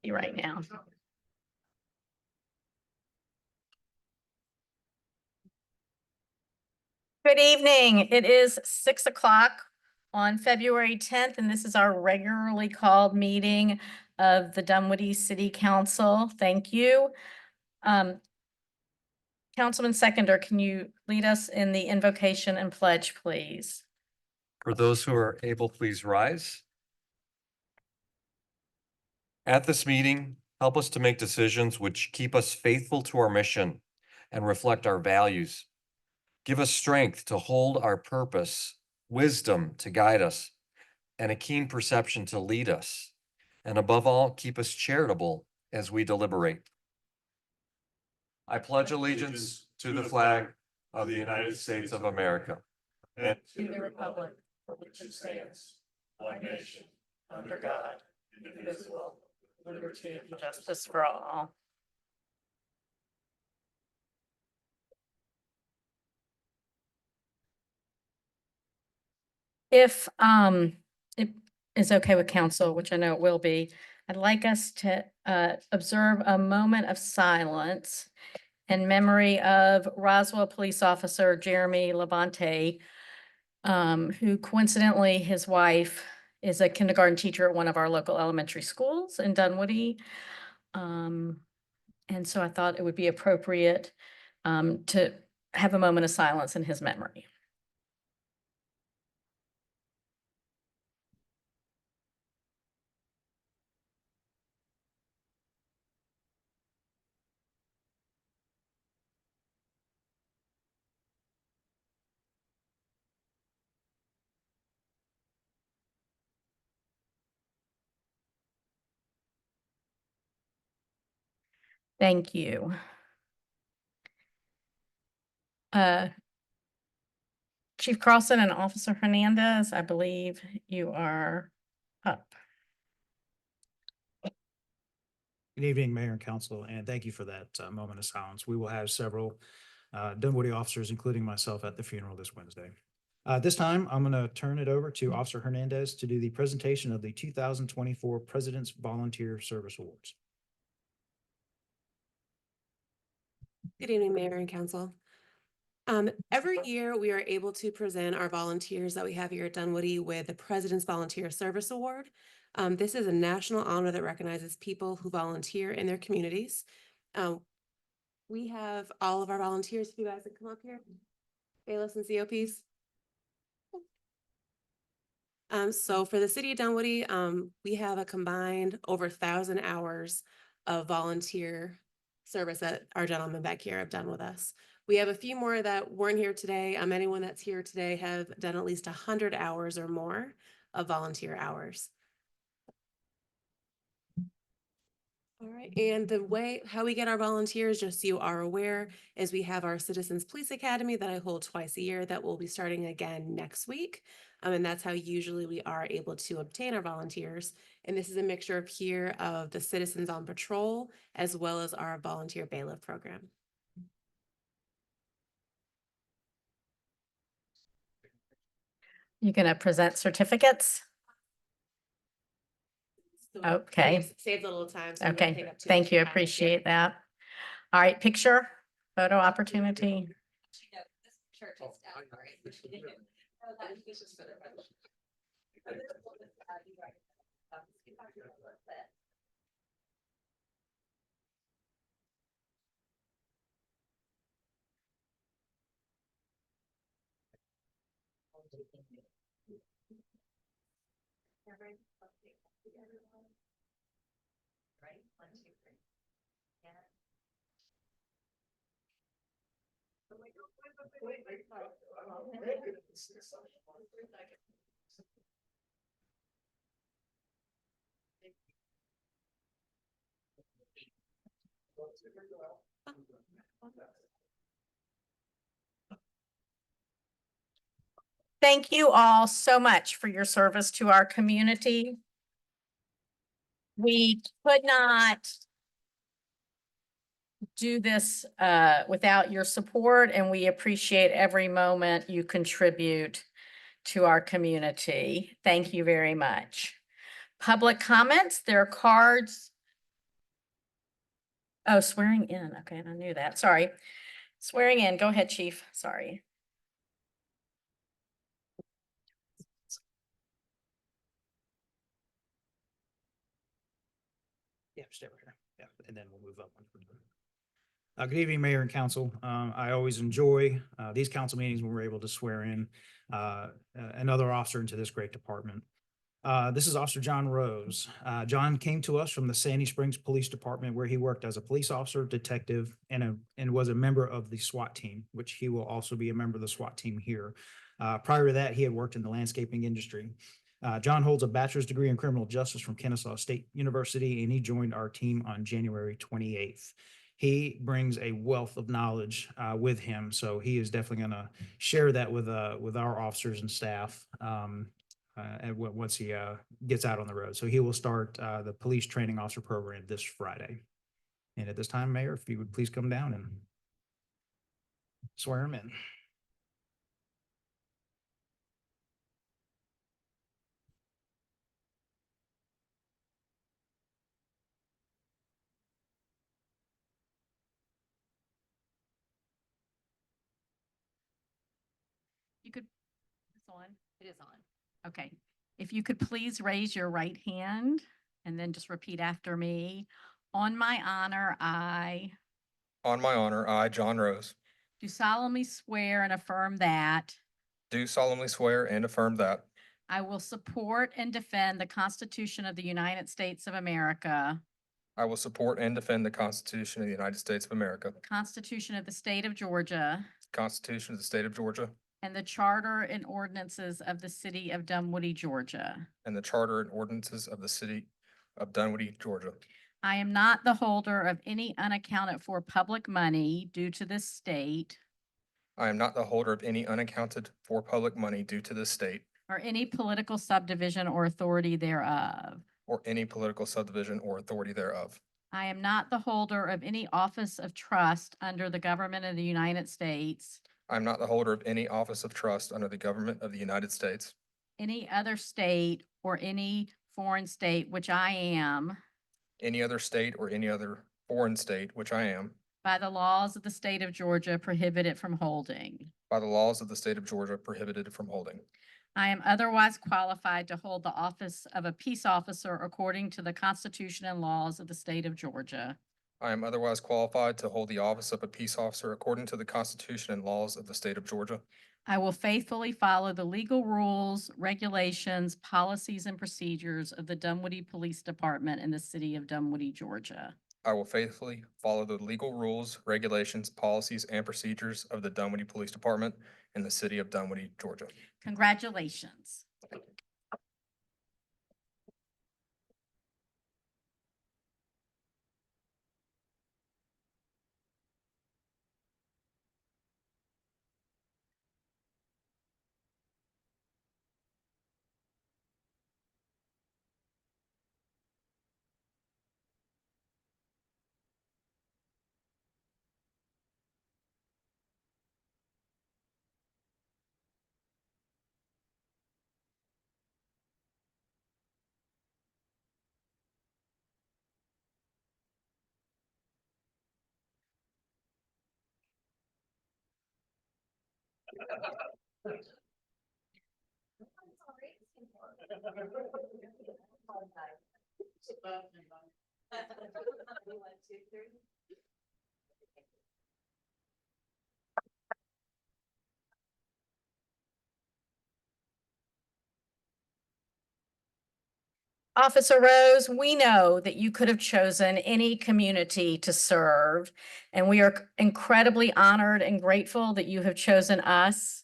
You right now. Good evening. It is 6 o'clock on February 10th, and this is our regularly called meeting of the Dunwoody City Council. Thank you. Councilman Seconder, can you lead us in the invocation and pledge, please? For those who are able, please rise. At this meeting, help us to make decisions which keep us faithful to our mission and reflect our values. Give us strength to hold our purpose, wisdom to guide us, and a keen perception to lead us. And above all, keep us charitable as we deliberate. I pledge allegiance to the flag of the United States of America and To the republic for which it stands, one nation, under God, indivisible, with liberty and justice for all. If it is okay with council, which I know it will be, I'd like us to observe a moment of silence in memory of Roswell police officer Jeremy Levante, who coincidentally, his wife is a kindergarten teacher at one of our local elementary schools in Dunwoody. And so I thought it would be appropriate to have a moment of silence in his memory. Thank you. Chief Carlson and Officer Hernandez, I believe you are up. Good evening, Mayor and Council, and thank you for that moment of silence. We will have several Dunwoody officers, including myself, at the funeral this Wednesday. This time, I'm going to turn it over to Officer Hernandez to do the presentation of the 2024 President's Volunteer Service Awards. Good evening, Mayor and Council. Every year we are able to present our volunteers that we have here at Dunwoody with the President's Volunteer Service Award. This is a national honor that recognizes people who volunteer in their communities. We have all of our volunteers, if you guys would come up here, bailiffs and COPs. So for the city of Dunwoody, we have a combined over 1,000 hours of volunteer service that our gentlemen back here have done with us. We have a few more that weren't here today. Anyone that's here today have done at least 100 hours or more of volunteer hours. All right, and the way how we get our volunteers, just so you are aware, is we have our Citizens Police Academy that I hold twice a year that will be starting again next week. And that's how usually we are able to obtain our volunteers. And this is a mixture of here of the Citizens on Patrol, as well as our volunteer bailiff program. You gonna present certificates? Okay. Saves a little time. So Okay, thank you. Appreciate that. All right, picture, photo opportunity. Right, 1, 2, 3. Yeah. Thank you all so much for your service to our community. We could not do this without your support, and we appreciate every moment you contribute to our community. Thank you very much. Public comments, there are cards. Oh, swearing in. Okay, I knew that. Sorry. Swearing in. Go ahead, Chief. Sorry. Yeah, stay right here. Yeah, and then we'll move up. Once we're done. Good evening, Mayor and Council. I always enjoy these council meetings when we're able to swear in another officer into this great department. This is Officer John Rose. John came to us from the Sandy Springs Police Department, where he worked as a police officer, detective, and was a member of the SWAT team, which he will also be a member of the SWAT team here. Prior to that, he had worked in the landscaping industry. John holds a bachelor's degree in criminal justice from Kennesaw State University, and he joined our team on January 28th. He brings a wealth of knowledge with him, so he is definitely going to share that with our officers and staff once he gets out on the road. So he will start the police training officer program this Friday. And at this time, Mayor, if you would please come down and swear him in. You could, it's on. It is on. Okay. If you could please raise your right hand and then just repeat after me. On my honor, I On my honor, I, John Rose, do solemnly swear and affirm that do solemnly swear and affirm that I will support and defend the Constitution of the United States of America, I will support and defend the Constitution of the United States of America, the Constitution of the State of Georgia, the Constitution of the State of Georgia, and the Charter and ordinances of the City of Dunwoody, Georgia. and the Charter and ordinances of the City of Dunwoody, Georgia. I am not the holder of any unaccounted for public money due to this state I am not the holder of any unaccounted for public money due to this state or any political subdivision or authority thereof. or any political subdivision or authority thereof. I am not the holder of any office of trust under the government of the United States, I am not the holder of any office of trust under the government of the United States, any other state, or any foreign state, which I am, any other state or any other foreign state, which I am, by the laws of the state of Georgia, prohibited from holding. by the laws of the state of Georgia, prohibited from holding. I am otherwise qualified to hold the office of a peace officer according to the Constitution and laws of the state of Georgia. I am otherwise qualified to hold the office of a peace officer according to the Constitution and laws of the state of Georgia. I will faithfully follow the legal rules, regulations, policies, and procedures of the Dunwoody Police Department in the city of Dunwoody, Georgia. I will faithfully follow the legal rules, regulations, policies, and procedures of the Dunwoody Police Department in the city of Dunwoody, Georgia. Congratulations. Officer Rose, we know that you could have chosen any community to serve, and we are incredibly honored and grateful that you have chosen us.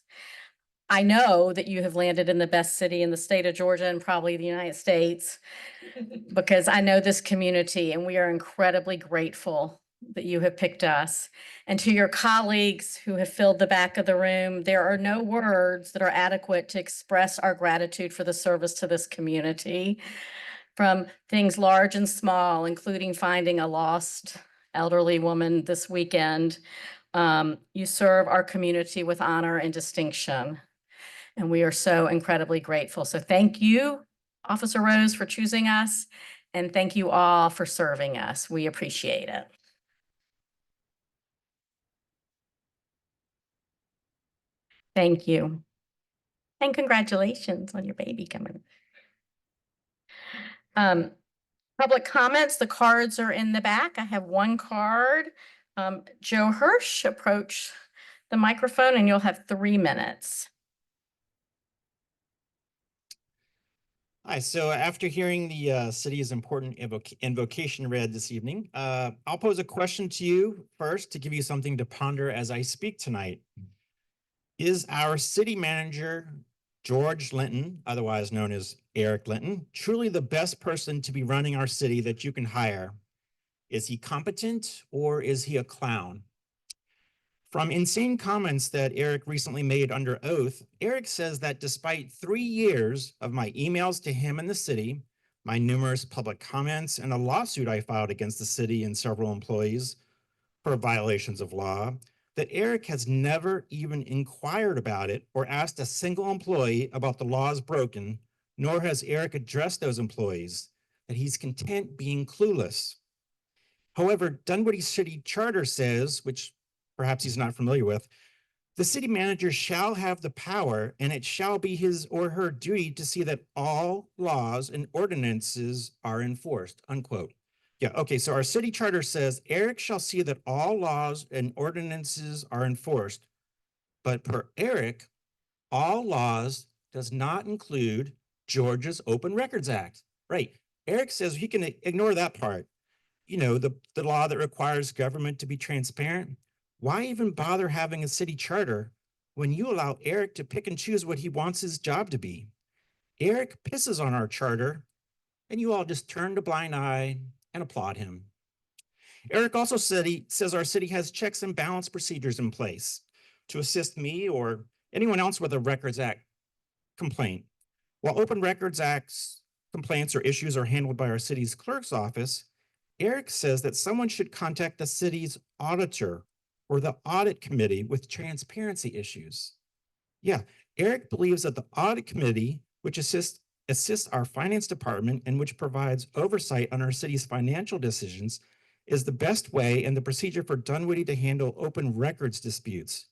I know that you have landed in the best city in the state of Georgia and probably the United States, because I know this community, and we are incredibly grateful that you have picked us. And to your colleagues who have filled the back of the room, there are no words that are adequate to express our gratitude for the service to this community. From things large and small, including finding a lost elderly woman this weekend. You serve our community with honor and distinction. And we are so incredibly grateful. So thank you, Officer Rose, for choosing us. And thank you all for serving us. We appreciate it. Thank you. And congratulations on your baby coming. Public comments, the cards are in the back. I have one card. Joe Hirsch, approach the microphone and you'll have 3 minutes. Hi, so after hearing the city's important invocation read this evening, I'll pose a question to you first to give you something to ponder as I speak tonight. Is our city manager, George Linton, otherwise known as Eric Linton, truly the best person to be running our city that you can hire? Is he competent or is he a clown? From insane comments that Eric recently made under oath, Eric says that despite 3 years of my emails to him and the city, my numerous public comments, and a lawsuit I filed against the city and several employees for violations of law, that Eric has never even inquired about it or asked a single employee about the laws broken, nor has Eric addressed those employees, that he's content being clueless. However, Dunwoody City Charter says, which perhaps he's not familiar with, the city manager shall have the power and it shall be his or her duty to see that all laws and ordinances are enforced, unquote. Yeah, okay, so our city charter says Eric shall see that all laws and ordinances are enforced. But per Eric, all laws does not include Georgia's Open Records Act. Right, Eric says he can ignore that part. You know, the law that requires government to be transparent. Why even bother having a city charter when you allow Eric to pick and choose what he wants his job to be? Eric pisses on our charter, and you all just turn a blind eye and applaud him. Eric also says our city has checks and balance procedures in place to assist me or anyone else with a Records Act complaint. While Open Records Act's complaints or issues are handled by our city's clerk's office, Eric says that someone should contact the city's auditor or the audit committee with transparency issues. Yeah, Eric believes that the audit committee, which assists our finance department and which provides oversight on our city's financial decisions, is the best way and the procedure for Dunwoody to handle open records disputes.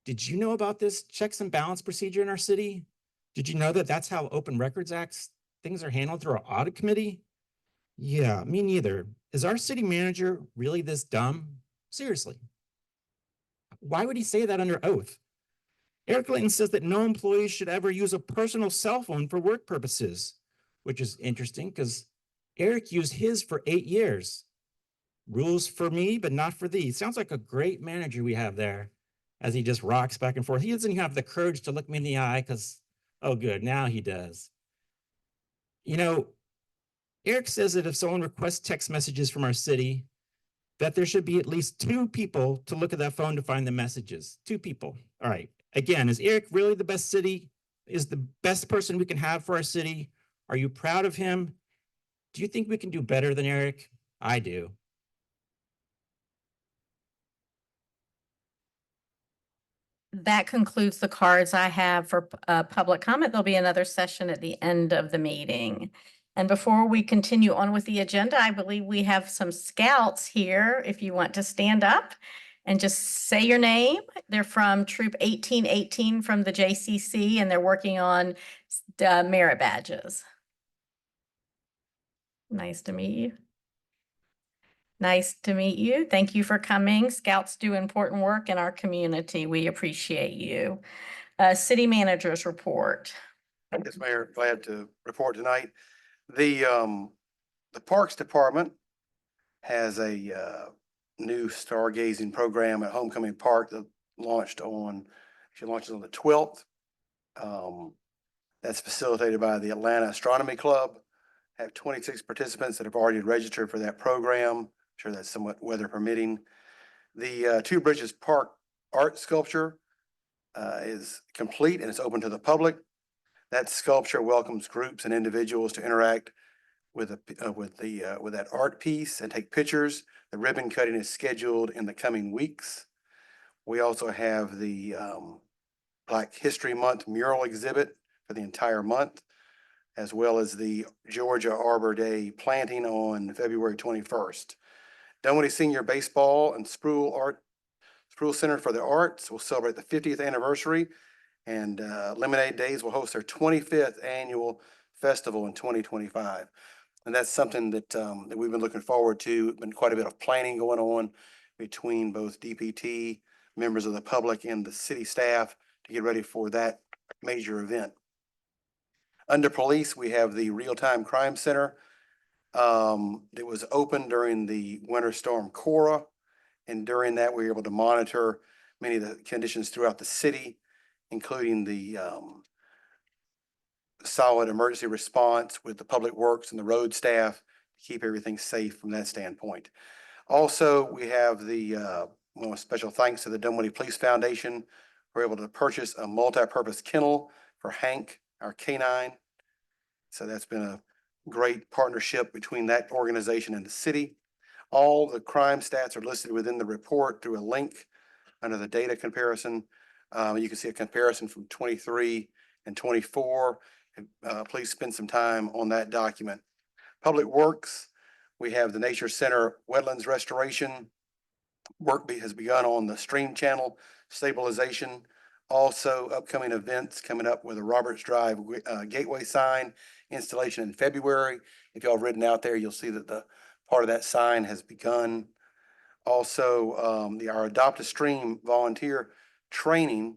Did you know about this checks and balance procedure in our city? Did you know that that's how Open Records Act things are handled through our audit committee? Yeah, me neither. Is our city manager really this dumb? Seriously. Why would he say that under oath? Eric Linton says that no employee should ever use a personal cell phone for work purposes, which is interesting because Eric used his for 8 years. Rules for me, but not for thee. Sounds like a great manager we have there as he just rocks back and forth. He doesn't have the courage to look me in the eye because, oh good, now he does. You know, Eric says that if someone requests text messages from our city, that there should be at least 2 people to look at that phone to find the messages. 2 people. All right. Again, is Eric really the best city? Is the best person we can have for our city? Are you proud of him? Do you think we can do better than Eric? I do. That concludes the cards I have for public comment. There'll be another session at the end of the meeting. And before we continue on with the agenda, I believe we have some scouts here. If you want to stand up and just say your name. They're from Troop 1818 from the JCC, and they're working on merit badges. Nice to meet you. Nice to meet you. Thank you for coming. Scouts do important work in our community. We appreciate you. City managers report. Yes, Mayor, glad to report tonight. The Parks Department has a new stargazing program at Homecoming Park that launched on the 12th. That's facilitated by the Atlanta Astronomy Club. Have 26 participants that have already registered for that program. I'm sure that's somewhat weather permitting. The Two Bridges Park art sculpture is complete and it's open to the public. That sculpture welcomes groups and individuals to interact with that art piece and take pictures. The ribbon cutting is scheduled in the coming weeks. We also have the Black History Month mural exhibit for the entire month. as well as the Georgia Arbor Day planting on February 21st. Dunwoody Senior Baseball and Sproul Center for the Arts will celebrate the 50th anniversary, and Lemonade Days will host their 25th annual festival in 2025. And that's something that we've been looking forward to. Been quite a bit of planning going on between both DPT, members of the public, and the city staff to get ready for that major event. Under police, we have the Real-Time Crime Center that was open during the winter storm Cora. And during that, we were able to monitor many of the conditions throughout the city, including the solid emergency response with the public works and the road staff to keep everything safe from that standpoint. Also, we have special thanks to the Dunwoody Police Foundation. We're able to purchase a multi-purpose kennel for Hank, our canine. So that's been a great partnership between that organization and the city. All the crime stats are listed within the report through a link under the data comparison. You can see a comparison from 23 and 24. Please spend some time on that document. Public Works, we have the Nature Center wetlands restoration. Work has begun on the stream channel stabilization. Also, upcoming events coming up with a Roberts Drive gateway sign installation in February. If y'all ridden out there, you'll see that the part of that sign has begun. Also, our Adopt a Stream volunteer training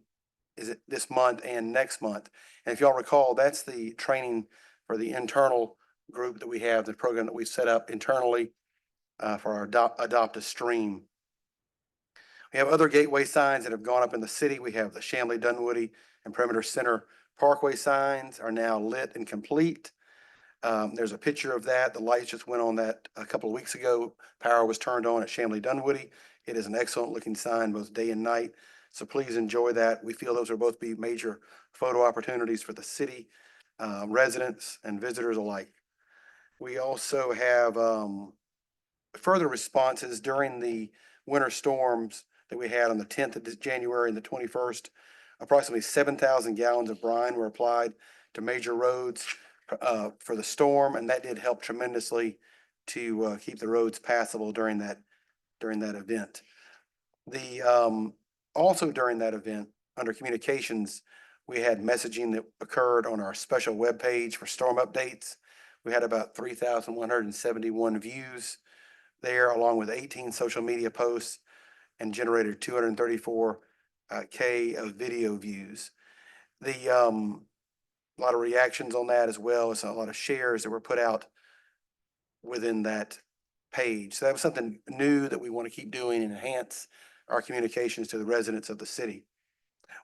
is it this month and next month. And if y'all recall, that's the training for the internal group that we have, the program that we set up internally for our Adopt a Stream. We have other gateway signs that have gone up in the city. We have the Chamblee, Dunwoody, and Perimeter Center Parkway signs are now lit and complete. There's a picture of that. The lights just went on that a couple of weeks ago. Power was turned on at Chamblee, Dunwoody. It is an excellent looking sign both day and night. So please enjoy that. We feel those will both be major photo opportunities for the city residents and visitors alike. We also have further responses during the winter storms that we had on the 10th of January and the 21st. Approximately 7,000 gallons of brine were applied to major roads for the storm, and that did help tremendously to keep the roads passable during that event. Also during that event, under communications, we had messaging that occurred on our special webpage for storm updates. We had about 3,171 views there, along with 18 social media posts, and generated 234K of video views. A lot of reactions on that as well as a lot of shares that were put out within that page. So that was something new that we want to keep doing and enhance our communications to the residents of the city.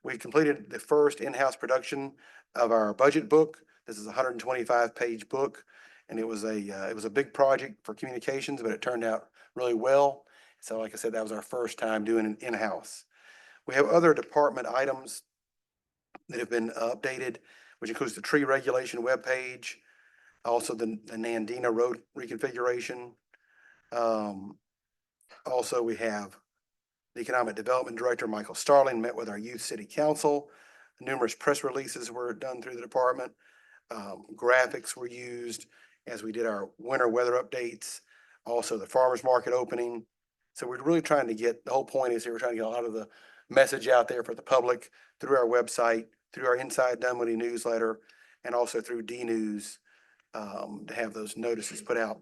We completed the first in-house production of our budget book. This is a 125-page book, and it was a big project for communications, but it turned out really well. So like I said, that was our first time doing an in-house. We have other department items that have been updated, which includes the tree regulation webpage, also the Nandina Road reconfiguration. Also, we have the Economic Development Director, Michael Starling, met with our Youth City Council. Numerous press releases were done through the department. Graphics were used as we did our winter weather updates, also the farmers market opening. So we're really trying to get, the whole point is here, we're trying to get a lot of the message out there for the public through our website, through our Inside Dunwoody newsletter, and also through DNews to have those notices put out.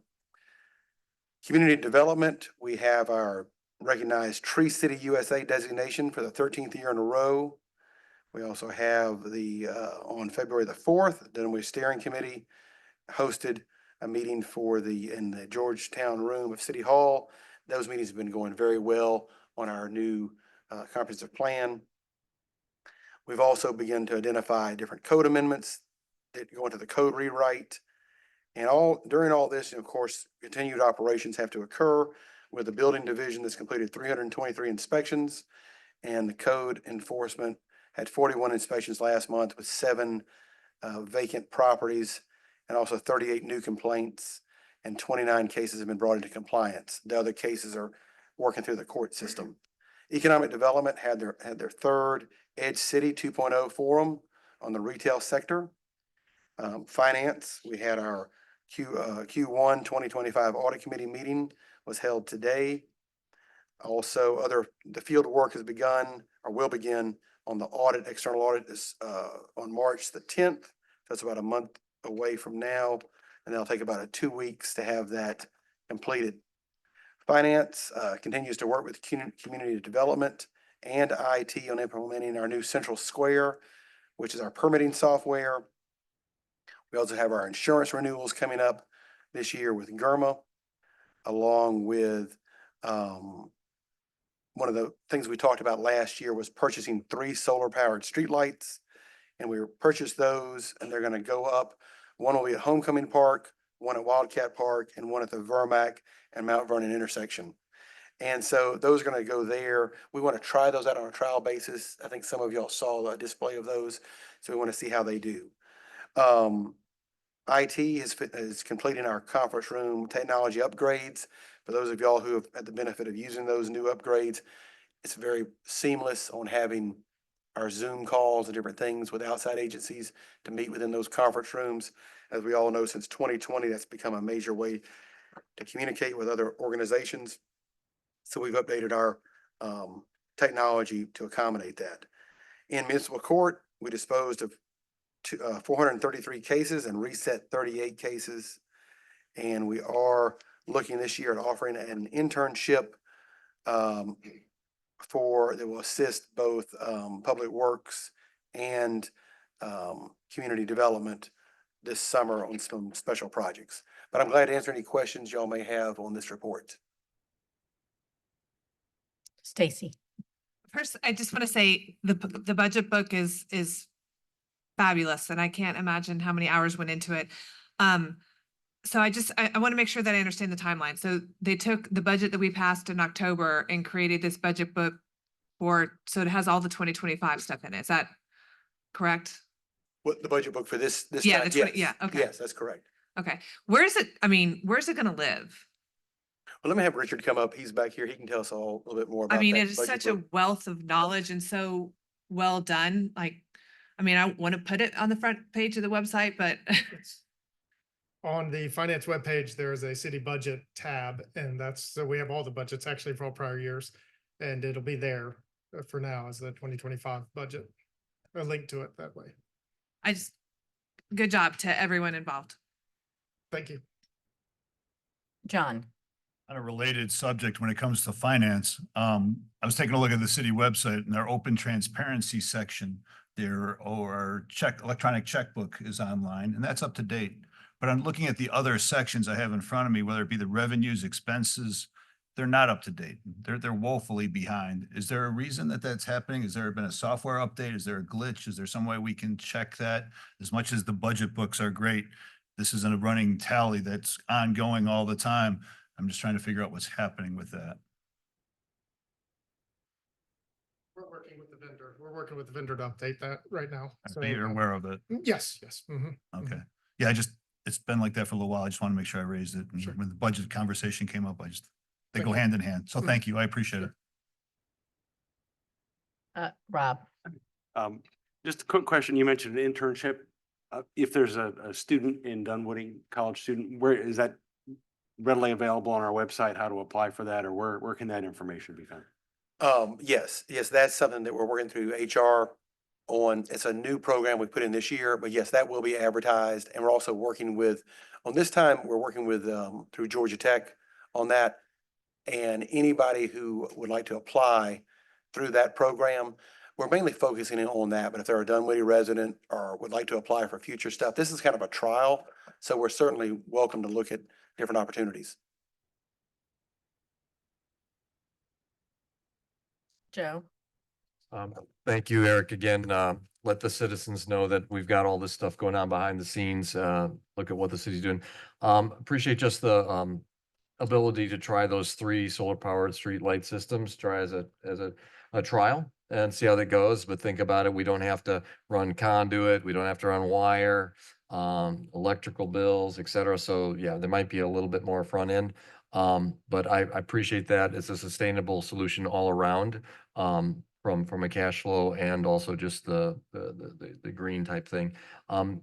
Community development, we have our recognized Tree City USA designation for the 13th year in a row. We also have on February the 4th, the Dunwoody Steering Committee hosted a meeting in the Georgetown room of City Hall. Those meetings have been going very well on our new comprehensive plan. We've also begun to identify different code amendments that go into the code rewrite. And during all this, of course, continued operations have to occur with the building division that's completed 323 inspections, and the code enforcement had 41 inspections last month with 7 vacant properties and also 38 new complaints, and 29 cases have been brought into compliance. The other cases are working through the court system. Economic Development had their third Edge City 2.0 forum on the retail sector. Finance, we had our Q1 2025 Audit Committee meeting was held today. Also, the field work has begun or will begin on the audit, external audit is on March the 10th. That's about a month away from now, and that'll take about 2 weeks to have that completed. Finance continues to work with community development and IT on implementing our new Central Square, which is our permitting software. We also have our insurance renewals coming up this year with GERMA, along with one of the things we talked about last year was purchasing 3 solar-powered streetlights, and we purchased those, and they're going to go up. One will be at Homecoming Park, one at Wildcat Park, and one at the Vermac and Mount Vernon intersection. And so those are going to go there. We want to try those out on a trial basis. I think some of y'all saw a display of those, so we want to see how they do. IT is completing our conference room technology upgrades. For those of y'all who have had the benefit of using those new upgrades, it's very seamless on having our Zoom calls and different things with outside agencies to meet within those conference rooms. As we all know, since 2020, that's become a major way to communicate with other organizations. So we've updated our technology to accommodate that. In municipal court, we disposed of 433 cases and reset 38 cases. And we are looking this year at offering an internship that will assist both public works and community development this summer on some special projects. But I'm glad to answer any questions y'all may have on this report. Stacy. First, I just want to say the budget book is fabulous, and I can't imagine how many hours went into it. So I want to make sure that I understand the timeline. So they took the budget that we passed in October and created this budget book so it has all the 2025 stuff in it. Is that correct? What the budget book for this Yeah, time? the 20 yeah, okay. Yes, that's correct. Okay. Where's it going to live? Well, let me have Richard come up. He's back here. He can tell us all a little bit more about I mean, that it is budget such a book. wealth of knowledge and so well done. Like, I mean, I want to put it on the front page of the website, but On the finance webpage, there is a city budget tab, and so we have all the budgets actually for all prior years. And it'll be there for now as the 2025 budget, a link to it that way. good job to everyone involved. Thank you. John. On a related subject, when it comes to finance, I was taking a look at the city website and their open transparency section there, or electronic checkbook is online, and that's up to date. But I'm looking at the other sections I have in front of me, whether it be the revenues, expenses, they're not up to date. They're woefully behind. Is there a reason that that's happening? Has there been a software update? Is there a glitch? Is there some way we can check that? As much as the budget books are great, this isn't a running tally that's ongoing all the time. I'm just trying to figure out what's happening with that. We're working with the vendor. We're working with the vendor to update that right now. So you're aware of it? Yes, yes. Mhm, Okay. mhm. Yeah, it's been like that for a little while. I just want to make sure I raised it. And Sure. when the budget conversation came up, they Thank go you. hand in hand. So Mhm. thank you. I appreciate it. Rob. Just a quick question. You mentioned an internship. If there's a student in Dunwoody, college student, where is that readily available on our website? How to apply for that, or where can that information be found? Yes, that's something that we're working through HR on. It's a new program we put in this year, but yes, that will be advertised. And we're also working with, on this time, we're working with, through Georgia Tech on that. And anybody who would like to apply through that program, we're mainly focusing in on that. But if they're a Dunwoody resident or would like to apply for future stuff, this is kind of a trial. So we're certainly welcome to look at different opportunities. Joe. Thank you, Eric. Again, let the citizens know that we've got all this stuff going on behind the scenes. Look at what the city's doing. Appreciate just the ability to try those 3 solar powered street light systems, try as a trial and see how that goes. But think about it, we don't have to run conduit, we don't have to run wire, electrical bills, et cetera. So yeah, there might be a little bit more front end. But I appreciate that. It's a sustainable solution all around. From from a cash flow and also just the green type thing.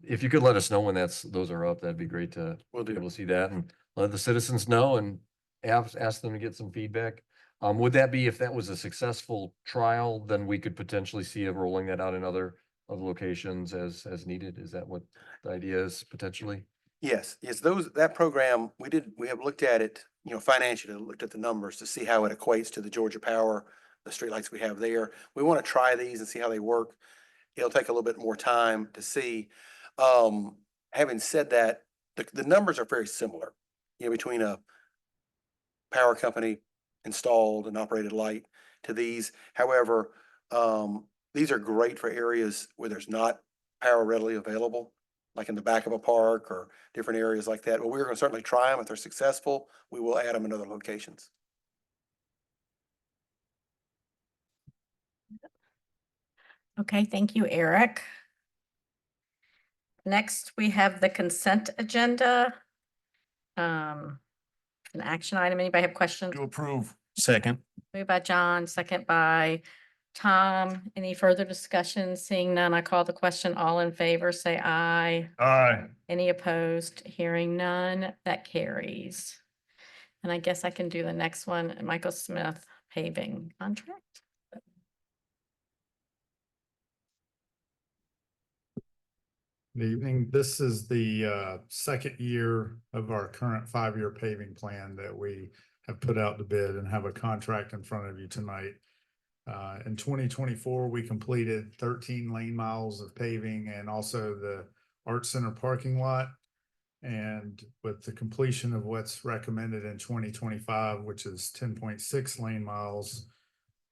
If you could let us know when those are up, that'd be great to Will be do. able to see that and let the citizens know and ask them to get some feedback. Would that be, if that was a successful trial, then we could potentially see it rolling that out in other locations as needed? Is that what the idea is potentially? Yes, that program, we have looked at it, financially, looked at the numbers to see how it equates to the Georgia Power, the streetlights we have there. We want to try these and see how they work. It'll take a little bit more time to see. Having said that, the numbers are very similar, between a power company installed and operated light to these. However, these are great for areas where there's not power readily available, like in the back of a park or different areas like that. But we're going to certainly try them. If they're successful, we will add them in other locations. Okay, thank you, Eric. Next, we have the consent agenda. An action item. Anybody have questions? To approve. Second. Moved by John, second by Tom. Any further discussion? Seeing none, I call the question. All in favor, say aye. Aye. Any opposed? Hearing none, that carries. And I guess I can do the next one, Michael Smith paving contract. Good evening. This is the second year of our current 5-year paving plan that we have put out to bid and have a contract in front of you tonight. In 2024, we completed 13 lane miles of paving and also the Art Center parking lot. And with the completion of what's recommended in 2025, which is 10.6 lane miles,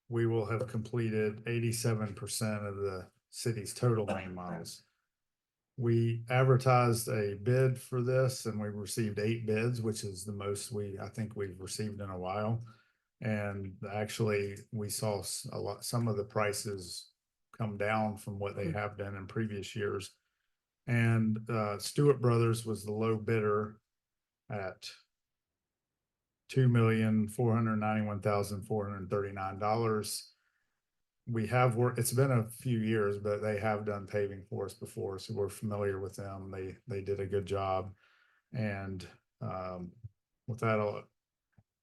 we will have completed 87% of the city's total lane miles. We advertised a bid for this and we received 8 bids, which is the most I think we've received in a while. And actually we saw some of the prices come down from what they have been in previous years. And Stewart Brothers was the low bidder at $2,491,439. We have worked, it's been a few years, but they have done paving for us before, so we're familiar with them. They did a good job. And with that, I'll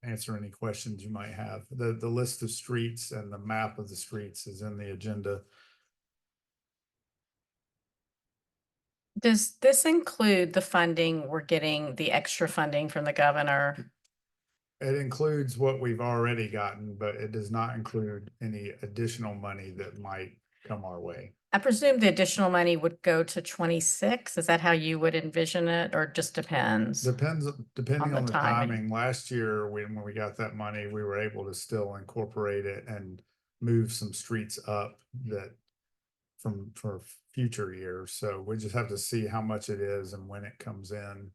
answer any questions you might have. The list of streets and the map of the streets is in the agenda. Does this include the funding we're getting, the extra funding from the governor? It includes what we've already gotten, but it does not include any additional money that might come our way. I presume the additional money would go to 26. Is that how you would envision it, or just depends? Depending on the timing. timing. Last year, when we got that money, we were able to still incorporate it and move some streets up for future years. So we just have to see how much it is and when it comes in.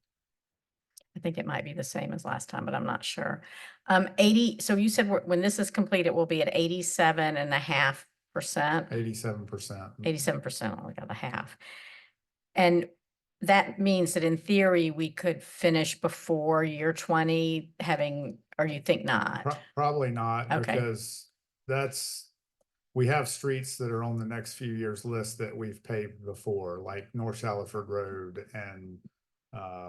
I think it might be the same as last time, but I'm not sure. 80, so you said when this is complete, it will be at 87.5%. 87%. 87%, only got the half. And that means that in theory, we could finish before year 20 or you think not? Probably not, Okay. because we have streets that are on the next few years list that we've paved before, like North Shaliford Road and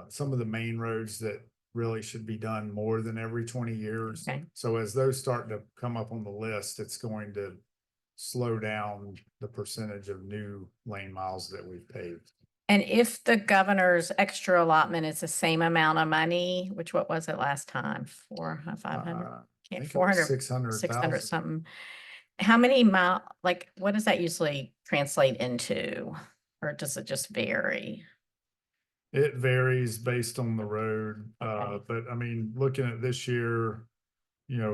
some of the main roads that really should be done more than every 20 years. Okay. So as those start to come up on the list, it's going to slow down the percentage of new lane miles that we've paved. And if the governor's extra allotment is the same amount of money, which what was it last time? 500? I think it was 400, 600,000. 600 something. How many what does that usually translate into? Or does it just vary? It varies based on the road, Okay. but I mean, looking at this year,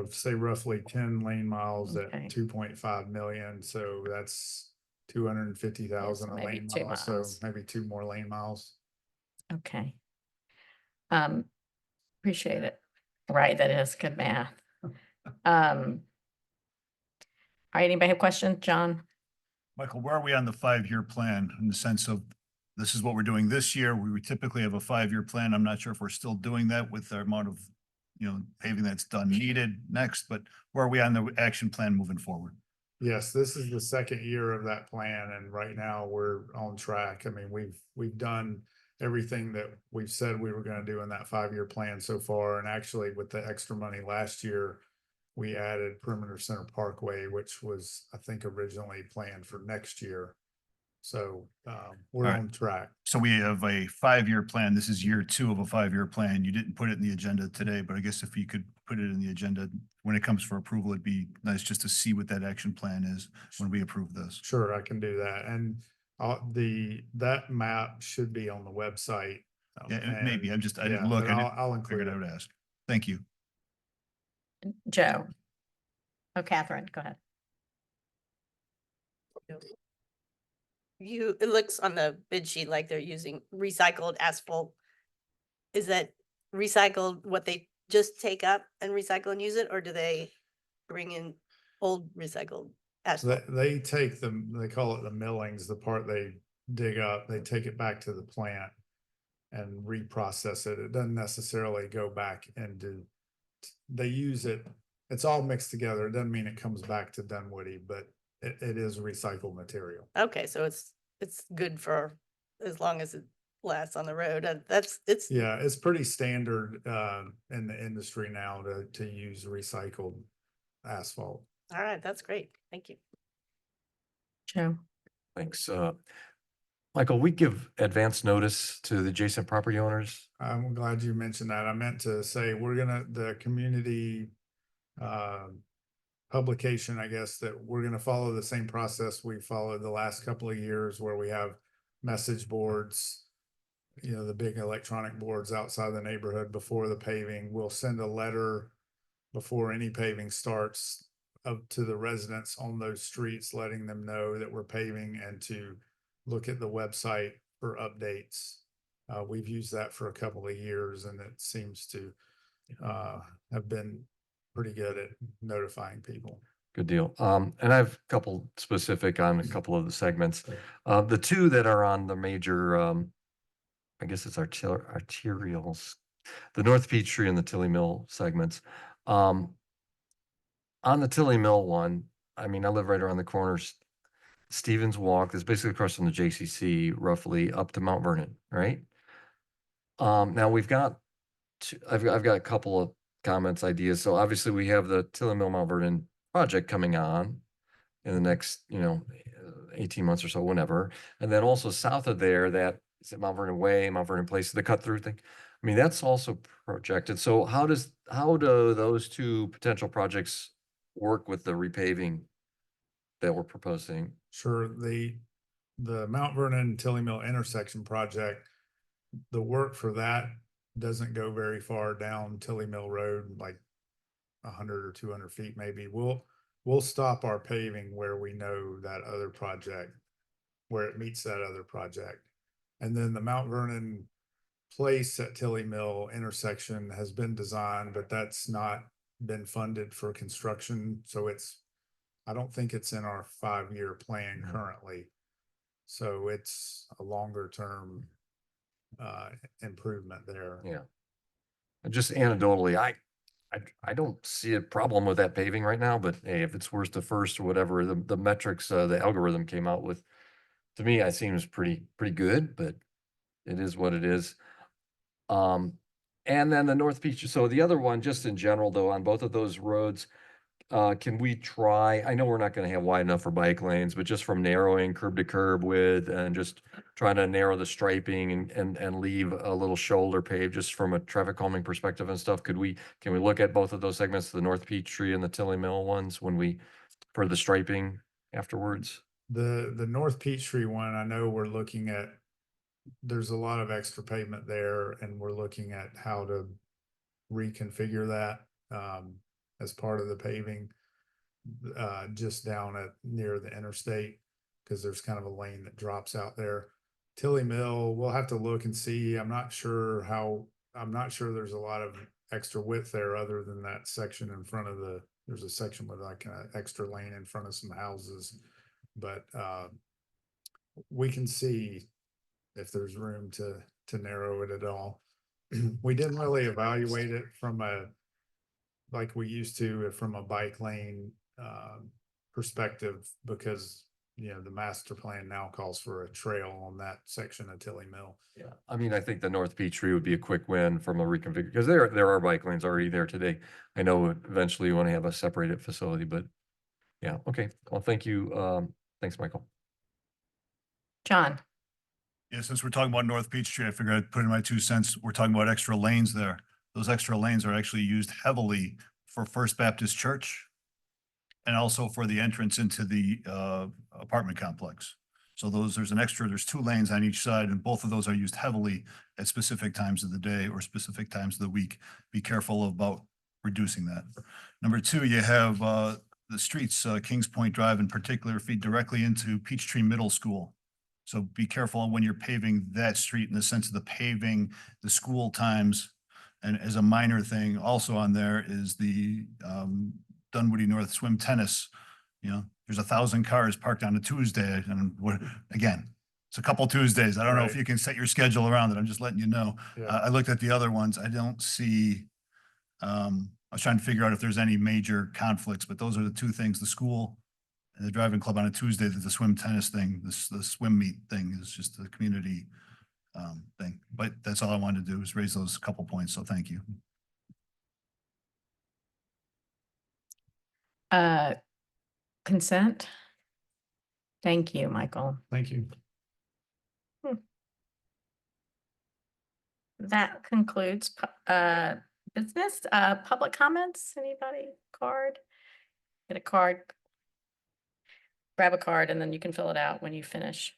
say roughly 10 lane miles Okay. at 2.5 million. So that's 250,000 a maybe lane 2 mile. So miles. maybe 2 more lane miles. Okay. Appreciate it. Right, that is good math. All right, anybody have questions? John? Michael, where are we on the 5-year plan in the sense of this is what we're doing this year? We would typically have a 5-year plan. I'm not sure if we're still doing that with the amount of, paving that's done needed next, but where are we on the action plan moving forward? Yes, this is the second year of that plan, and right now we're on track. I mean, we've done everything that we've said we were gonna do in that 5-year plan so far, and actually with the extra money last year, we added Perimeter Center Parkway, which was, I think, originally planned for next year. So, we're Alright. on track. So we have a 5-year plan. This is year 2 of a 5-year plan. You didn't put it in the agenda today, but I guess if you could put it in the agenda when it comes for approval, it'd be nice just to see what that action plan is when we approve this. Sure, I can do that. And, that map should be on the website. Yeah, maybe. I yeah, didn't look. but I didn't, I'll include figured I it. would ask. Thank you. Joe. Oh, Catherine, go ahead. It looks on the bid sheet like they're using recycled asphalt. Is that recycled what they just take up and recycle and use it, or do they bring in old recycled So asphalt? they take them, they call it the millings, the part they dig up, they take it back to the plant and reprocess it. It doesn't necessarily go back and do, they use it, it's all mixed together. It doesn't mean it comes back to Dunwoody, but it is recycled material. Okay, so it's good for as long as it lasts on the road. It's Yeah, it's pretty standard in the industry now to use recycled asphalt. all right. That's great. Thank you. Joe. Thanks. Michael, we give advance notice to the adjacent property owners. I'm glad you mentioned that. I meant to say, the community publication, I guess, that we're gonna follow the same process we followed the last couple of years where we have message boards, the big electronic boards outside the neighborhood before the paving. We'll send a letter before any paving starts up to the residents on those streets, letting them know that we're paving and to look at the website for updates. We've used that for a couple of years and it seems to have been pretty good at notifying people. Good deal. And I have a couple specific on a couple of the segments. The two that are on the major, I guess it's arterials, the North Peachtree and the Tilly Mill segments. On the Tilly Mill one, I mean, I live right around the corner. Stevens Walk is basically across from the JCC, roughly up to Mount Vernon, right? Now we've got, I've got a couple of comments, ideas. So obviously we have the Tilly Mill Mount Vernon project coming on in the next, 18 months or so, whenever. And then also south of there, that is it Mount Vernon Way, Mount Vernon Place, the cut through thing. I mean, that's also projected. So how do those two potential projects work with the repaving that we're proposing? Sure, the Mount Vernon Tilly Mill intersection project, the work for that doesn't go very far down Tilly Mill Road, like 100 or 200 feet maybe. We'll stop our paving where we know that other project, where it meets that other project. And then the Mount Vernon Place at Tilly Mill intersection has been designed, but that's not been funded for construction. So I don't think it's in our 5-year plan currently. So it's a longer term improvement there. Yeah. And just anecdotally, I don't see a problem with that paving right now, but hey, if it's worst to first or whatever, the metrics, the algorithm came out with, to me, it seems pretty good, but it is what it is. And then the North Beach. So the other one, just in general though, on both of those roads, can we try, I know we're not gonna have wide enough for bike lanes, but just from narrowing curb to curb width and just trying to narrow the striping and leave a little shoulder pave just from a traffic calming perspective and stuff, can we look at both of those segments, the North Peachtree and the Tilly Mill ones for the striping afterwards? The North Peachtree one, I know we're looking at, there's a lot of extra pavement there and we're looking at how to reconfigure that as part of the paving just down at near the interstate, because there's kind of a lane that drops out there. Tilly Mill, we'll have to look and see. I'm not sure there's a lot of extra width there other than that section in front of there's a section with like an extra lane in front of some houses. But we can see if there's room to narrow it at all. We didn't really evaluate it like we used to from a bike lane perspective because, the master plan now calls for a trail on that section of Tilly Mill. Yeah, I mean, I think the North Peachtree would be a quick win from a reconfigure, because there are bike lanes already there today. I know eventually you want to have a separated facility, but yeah, okay. Well, thank you. Thanks, Michael. John, Yeah, since we're talking about North Peachtree, I figured I'd put in my 2 cents. We're talking about extra lanes there. Those extra lanes are actually used heavily for First Baptist Church and also for the entrance into the apartment complex. So there's 2 lanes on each side, and both of those are used heavily at specific times of the day or specific times of the week. Be careful about reducing that. Number 2, you have the streets, Kings Point Drive in particular, feed directly into Peachtree Middle School. So be careful when you're paving that street in the sense of the paving, the school times. And as a minor thing, also on there is the Dunwoody North Swim Tennis. There's 1,000 cars parked on a Tuesday, and again, it's a couple Tuesdays. I don't know if Right. you can set your schedule around it. I'm just letting you know. Yeah. I looked at the other ones. I don't see, I was trying to figure out if there's any major conflicts, but those are the 2 things, the school and the driving club on a Tuesday, that the swim tennis thing, the swim meet thing is just a community thing. But that's all I wanted to do, is raise those couple points. So thank you. consent? Thank you, Michael. Thank you. That concludes business. Public comments, anybody? Card? Get a card. Grab a card and then you can fill it out when you finish.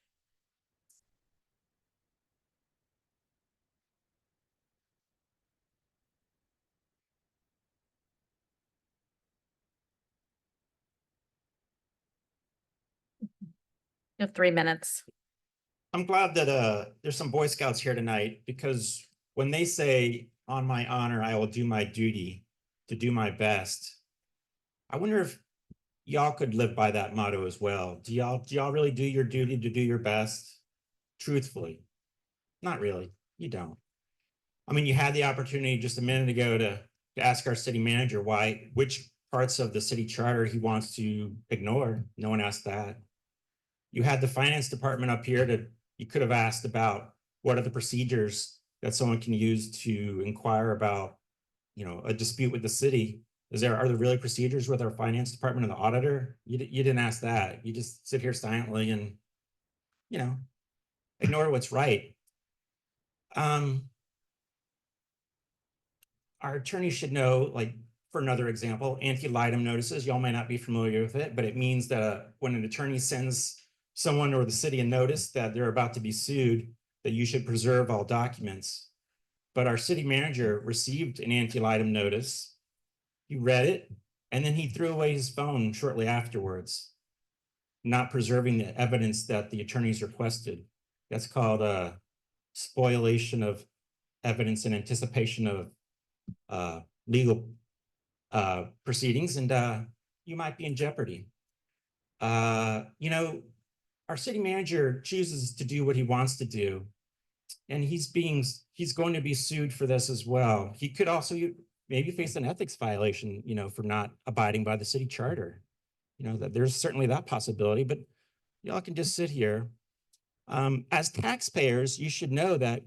You have 3 minutes. I'm glad that there's some Boy Scouts here tonight, because when they say, "On my honor, I will do my duty to do my best," I wonder if y'all could live by that motto as well. Do y'all really do your duty to do your best? Truthfully, not really. You don't. I mean, you had the opportunity just a minute ago to ask our city manager which parts of the city charter he wants to ignore. No one asked that. You had the finance department up here you could have asked about what are the procedures that someone can use to inquire about, a dispute with the city. Are there really procedures with our finance department and the auditor? You didn't ask that. You just sit here silently and, ignore what's right. Our attorney should know, like, for another example, anti-litem notices. Y'all may not be familiar with it, but it means that when an attorney sends someone or the city a notice that they're about to be sued, that you should preserve all documents. But our city manager received an anti-litem notice. He read it, and then he threw away his phone shortly afterwards, not preserving the evidence that the attorneys requested. That's called a spoliation of evidence in anticipation of legal proceedings, and you might be in jeopardy. Our city manager chooses to do what he wants to do, and he's going to be sued for this as well. He could also maybe face an ethics violation, for not abiding by the city charter. That there's certainly that possibility, but y'all can just sit here. As taxpayers, you should know that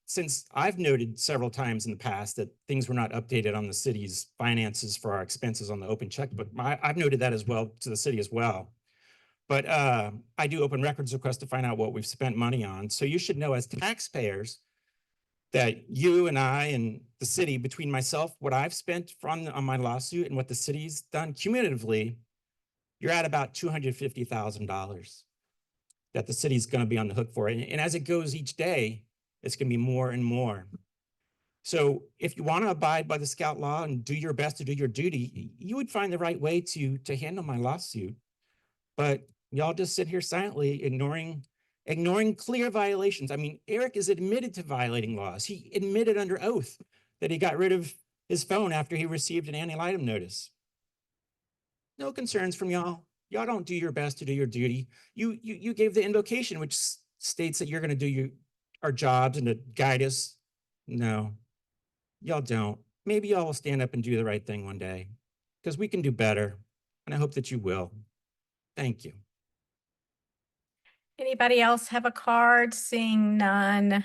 since I've noted several times in the past that things were not updated on the city's finances for our expenses on the open checkbook, I've noted that as well to the city as well. But I do open records requests to find out what we've spent money on. So you should know as taxpayers that you and I and the city, between myself, what I've spent on my lawsuit and what the city's done cumulatively, you're at about $250,000 that the city's going to be on the hook for. And as it goes each day, it's going to be more and more. So if you want to abide by the Scout law and do your best to do your duty, you would find the right way to handle my lawsuit. But y'all just sit here silently, ignoring clear violations. I mean, Eric is admitted to violating laws. He admitted under oath that he got rid of his phone after he received an anti-litem notice. No concerns from y'all. Y'all don't do your best to do your duty. You gave the invocation, which states that you're going to do our jobs and to guide us. No, y'all don't. Maybe y'all will stand up and do the right thing one day, because we can do better. and I hope that you will. Thank you. Anybody else have a card? Seeing none.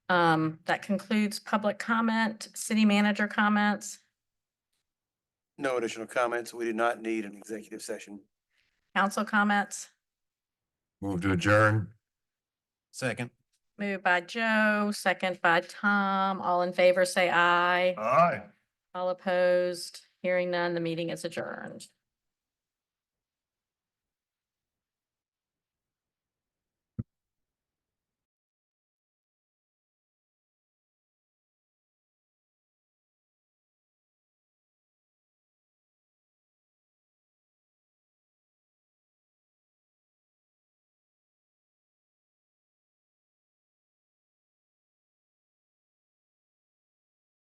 That concludes public comment, city manager comments, No additional comments. We do not need an executive session. council comments. Move to adjourn. Second. Moved by Joe, second by Tom. All in favor, say aye. Aye. All opposed, hearing none, the meeting is adjourned.